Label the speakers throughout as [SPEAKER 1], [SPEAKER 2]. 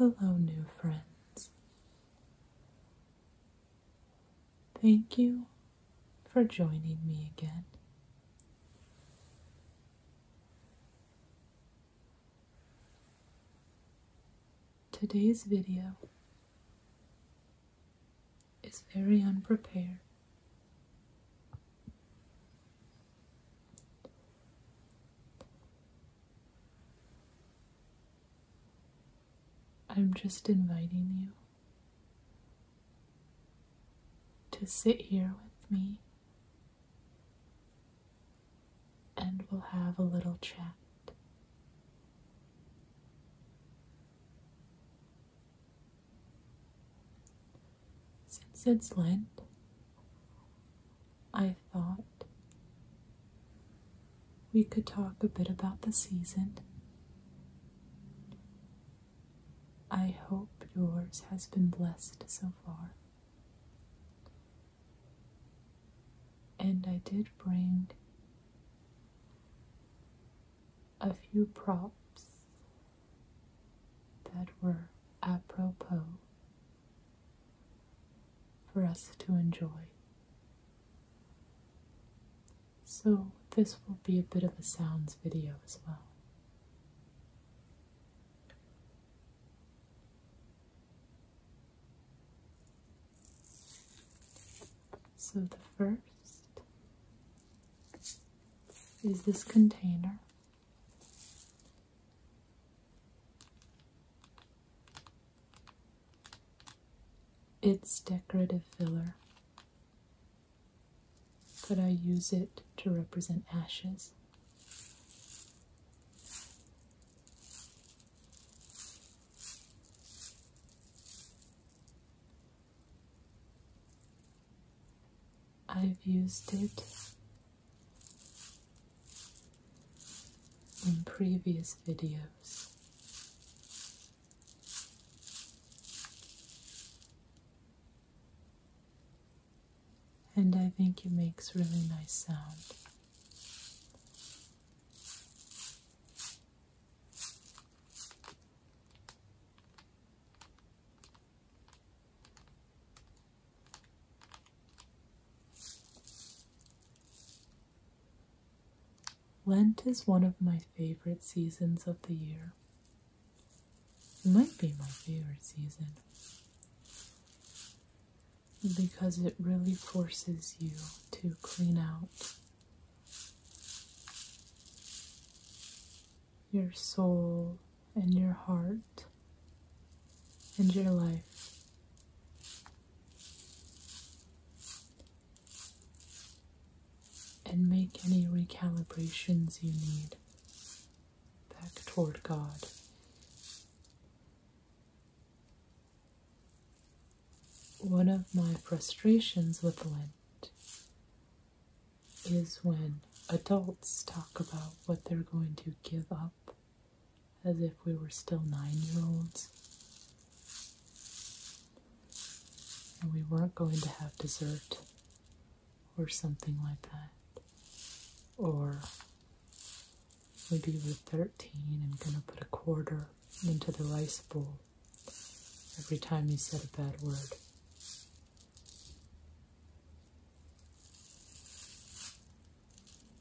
[SPEAKER 1] Hello, new friends. Thank you for joining me again. Today's video is very unprepared. I'm just inviting you to sit here with me and we'll have a little chat. Since it's Lent, I thought we could talk a bit about the season. I hope yours has been blessed so far. And I did bring a few props that were apropos for us to enjoy. So this will be a bit of a sounds video as well. So the first is this container. It's decorative filler, but I use it to represent ashes. I've used it in previous videos. And I think it makes really nice sound. Lent is one of my favorite seasons of the year. It might be my favorite season because it really forces you to clean out your soul and your heart and your life. And make any recalibrations you need back toward God. One of my frustrations with Lent is when adults talk about what they're going to give up as if we were still 9-year-olds and we weren't going to have dessert or something like that. Or maybe we're 13 and gonna put a quarter into the rice bowl every time you said a bad word.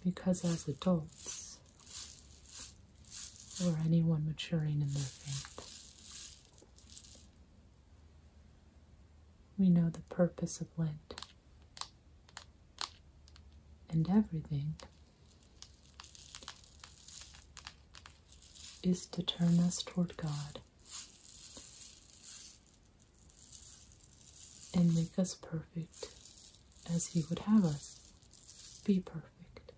[SPEAKER 1] Because as adults, or anyone maturing in their faith, we know the purpose of Lent and everything is to turn us toward God and make us perfect as He would have us be perfect.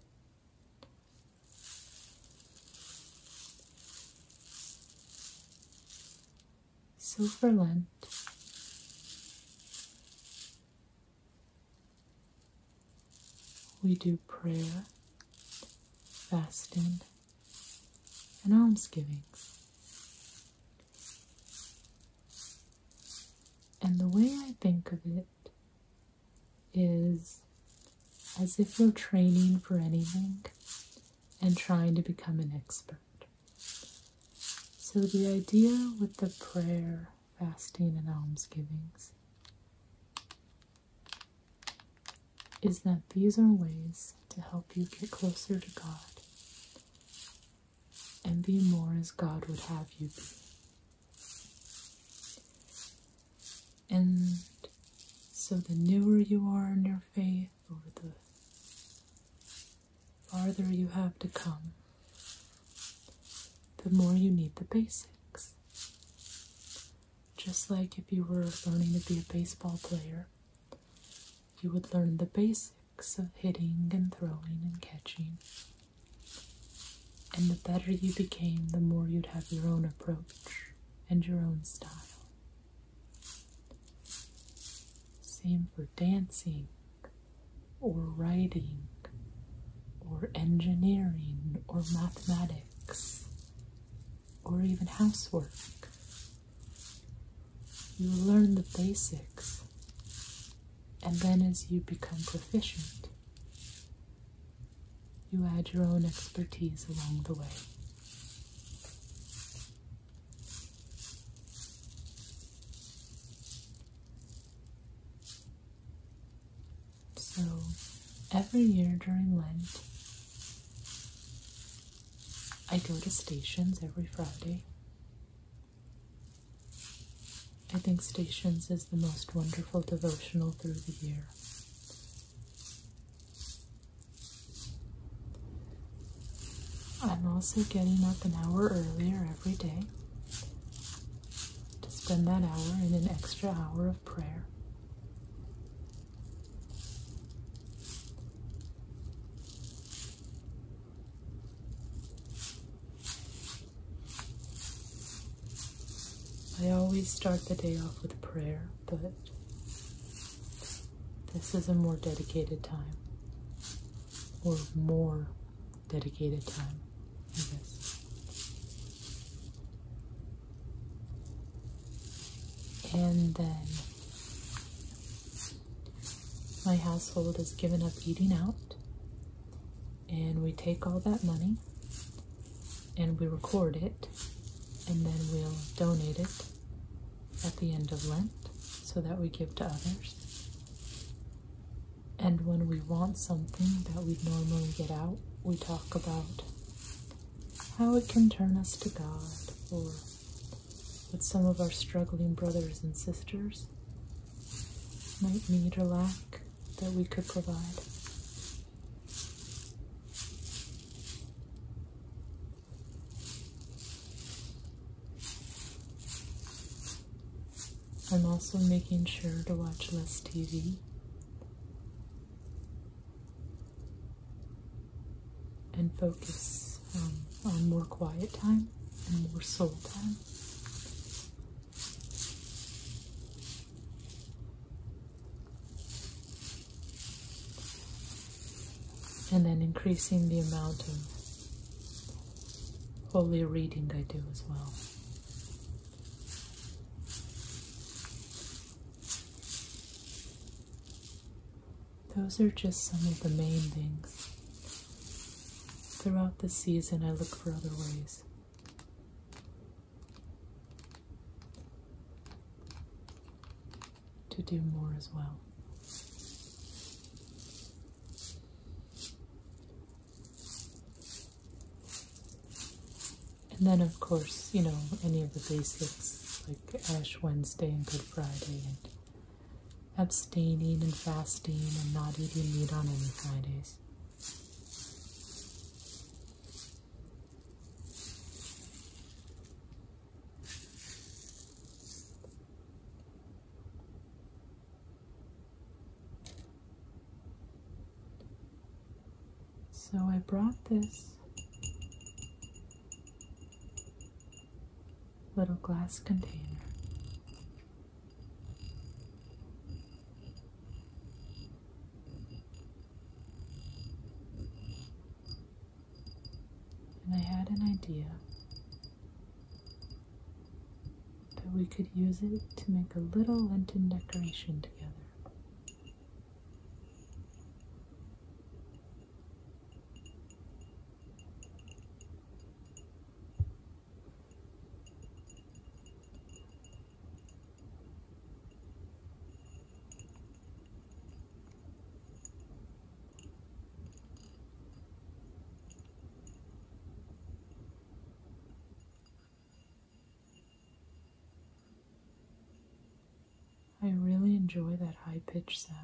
[SPEAKER 1] So for Lent, we do prayer, fasting, and almsgivings. And the way I think of it is as if you're training for anything and trying to become an expert. So the idea with the prayer, fasting, and almsgivings is that these are ways to help you get closer to God and be more as God would have you be. And so the newer you are in your faith, or the farther you have to come, the more you need the basics. Just like if you were learning to be a baseball player, you would learn the basics of hitting and throwing and catching. And the better you became, the more you'd have your own approach and your own style. Same for dancing, or writing, or engineering, or mathematics, or even housework. You learn the basics, and then as you become proficient, you add your own expertise along the way. So, every year during Lent, I go to stations every Friday. I think stations is the most wonderful devotional through the year. I'm also getting up an hour earlier every day to spend that hour in an extra hour of prayer. I always start the day off with prayer, but this is a more dedicated time, or more dedicated time, I guess. And then my household has given up eating out, and we take all that money and we record it, and then we'll donate it at the end of Lent so that we give to others. And when we want something that we'd normally get out, we talk about how it can turn us to God, or what some of our struggling brothers and sisters might need or lack that we could provide. I'm also making sure to watch less TV and focus on more quiet time and more soul time. And then increasing the amount of holy reading I do as well. Those are just some of the main things. Throughout the season, I look for other ways to do more as well. And then, of course, you know, any of the basics like Ash Wednesday and Good Friday, and abstaining and fasting and not eating meat on any Fridays. So I brought this little glass container. And I had an idea that we could use it to make a little Lenten decoration together. I really enjoy that high-pitched sound.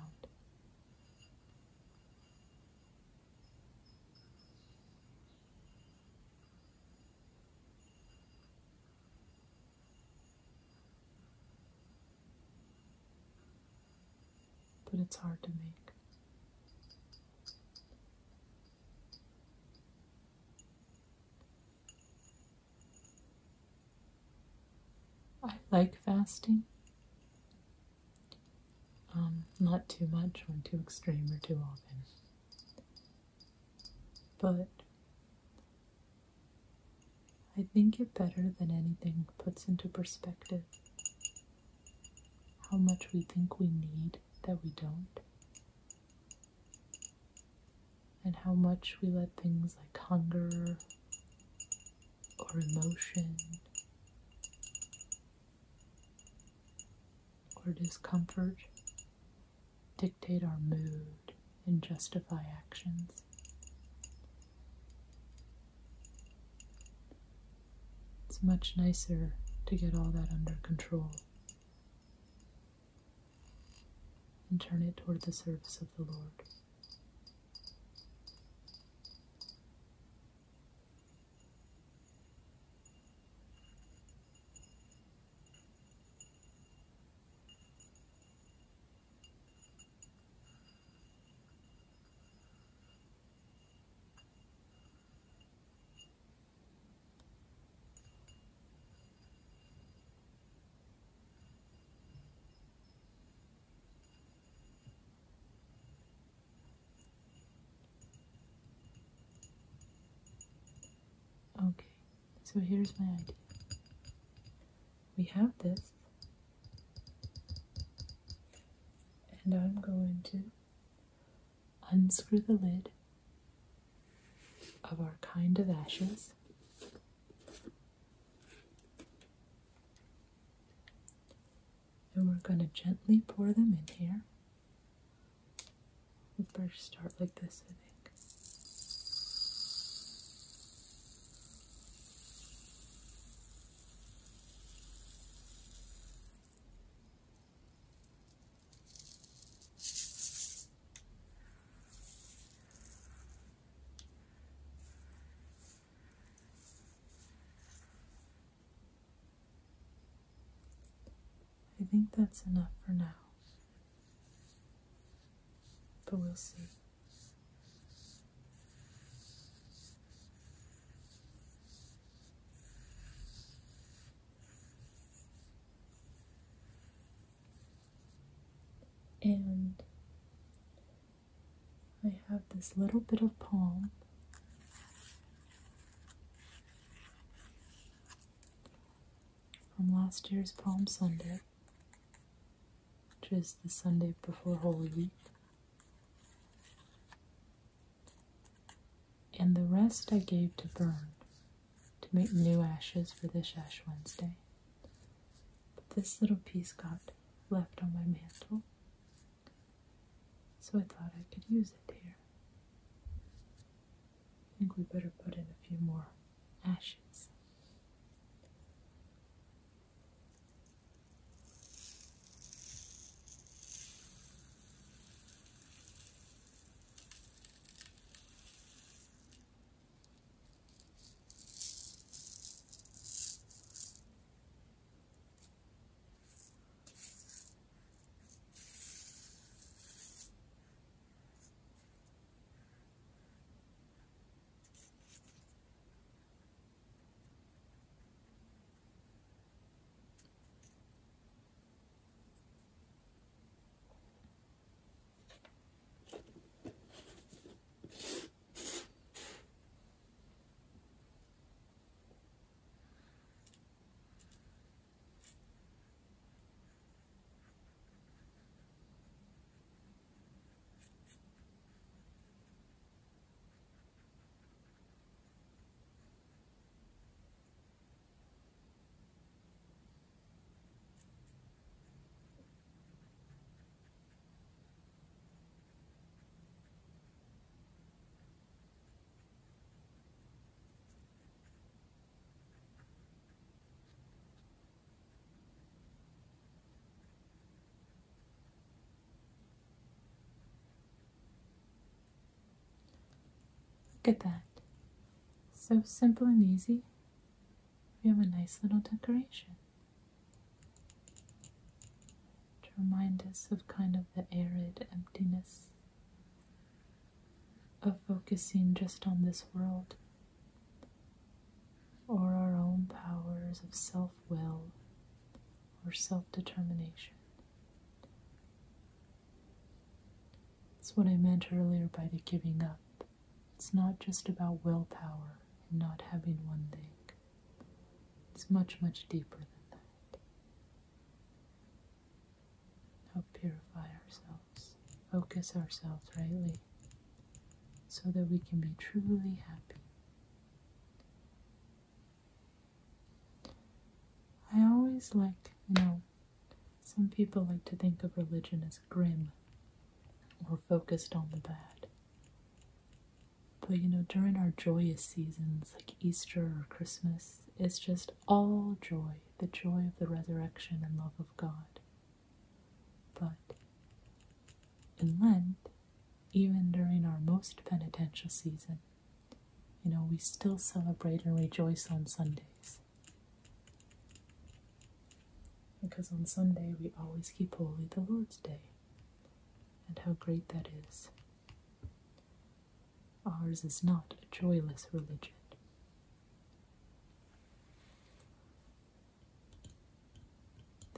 [SPEAKER 1] But it's hard to make. I like fasting. Not too much or too extreme or too often. But I think it better than anything puts into perspective how much we think we need that we don't. And how much we let things like hunger or emotion or discomfort dictate our mood and justify actions. It's much nicer to get all that under control and turn it toward the service of the Lord. Okay, so here's my idea. We have this, and I'm going to unscrew the lid of our kind of ashes. And we're going to gently pour them in here. We better start like this, I think. I think that's enough for now, but we'll see. And I have this little bit of palm from last year's Palm Sunday, which is the Sunday before Holy Week. And the rest I gave to burn to make new ashes for this Ash Wednesday. But this little piece got left on my mantle, so I thought I could use it here. I think we better put in a few more ashes. at that. So simple and easy. We have a nice little decoration to remind us of kind of the arid emptiness of focusing just on this world, or our own powers of self-will or self-determination. That's what I meant earlier by the giving up. It's not just about willpower and not having one thing. It's much, much deeper than that. Help purify ourselves, focus ourselves rightly, so that we can be truly happy. I always like, some people like to think of religion as grim or focused on the bad. But during our joyous seasons like Easter or Christmas, it's just all joy, the joy of the resurrection and love of God. But in Lent, even during our most penitential season, we still celebrate and rejoice on Sundays. Because on Sunday we always keep holy the Lord's Day. And how great that is. Ours is not a joyless religion.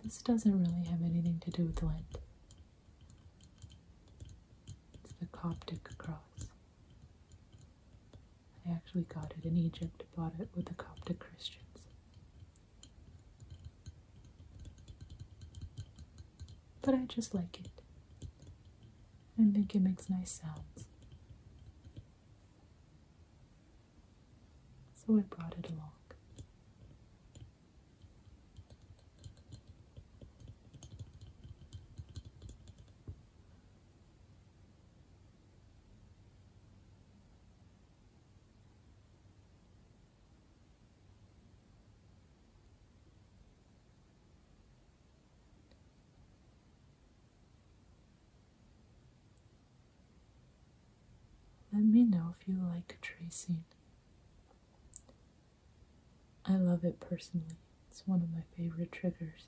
[SPEAKER 1] This doesn't really have anything to do with Lent. It's the Coptic cross. I actually got it in Egypt, bought it with the Coptic Christians. But I just like it. I think it makes nice sounds. So I brought it along. Let me know if you like tracing. I love it personally. It's one of my favorite triggers.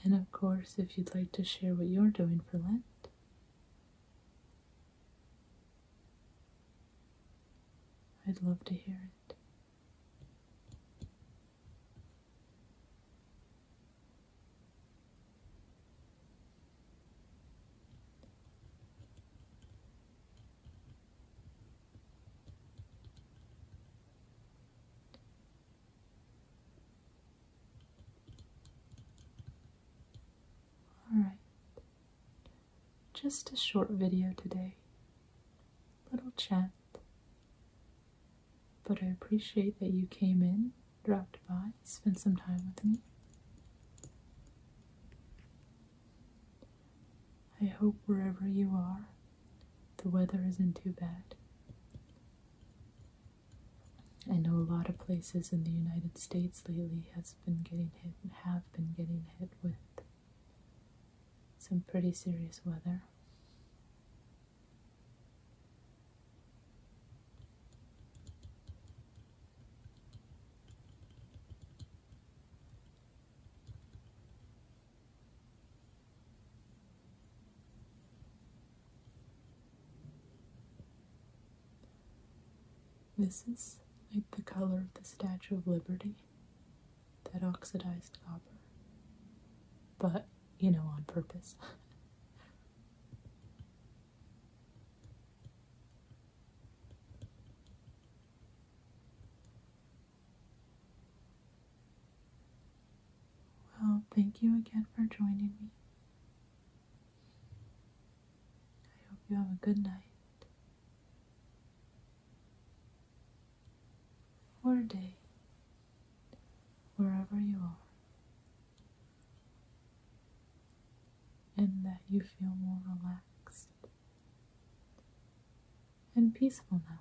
[SPEAKER 1] And of course, if you'd like to share what you're doing for Lent, I'd love to hear it. Alright, just a short video today, little chat, but I appreciate that you came in, dropped by, spent some time with me. I hope wherever you are, the weather isn't too bad. I know a lot of places in the United States lately have been getting hit with some pretty serious weather. This is like the color of the Statue of Liberty, that oxidized copper. But, on purpose. Well, thank you again for joining me. I hope you have a good night. Or day, wherever you are. And that you feel more relaxed and peaceful now.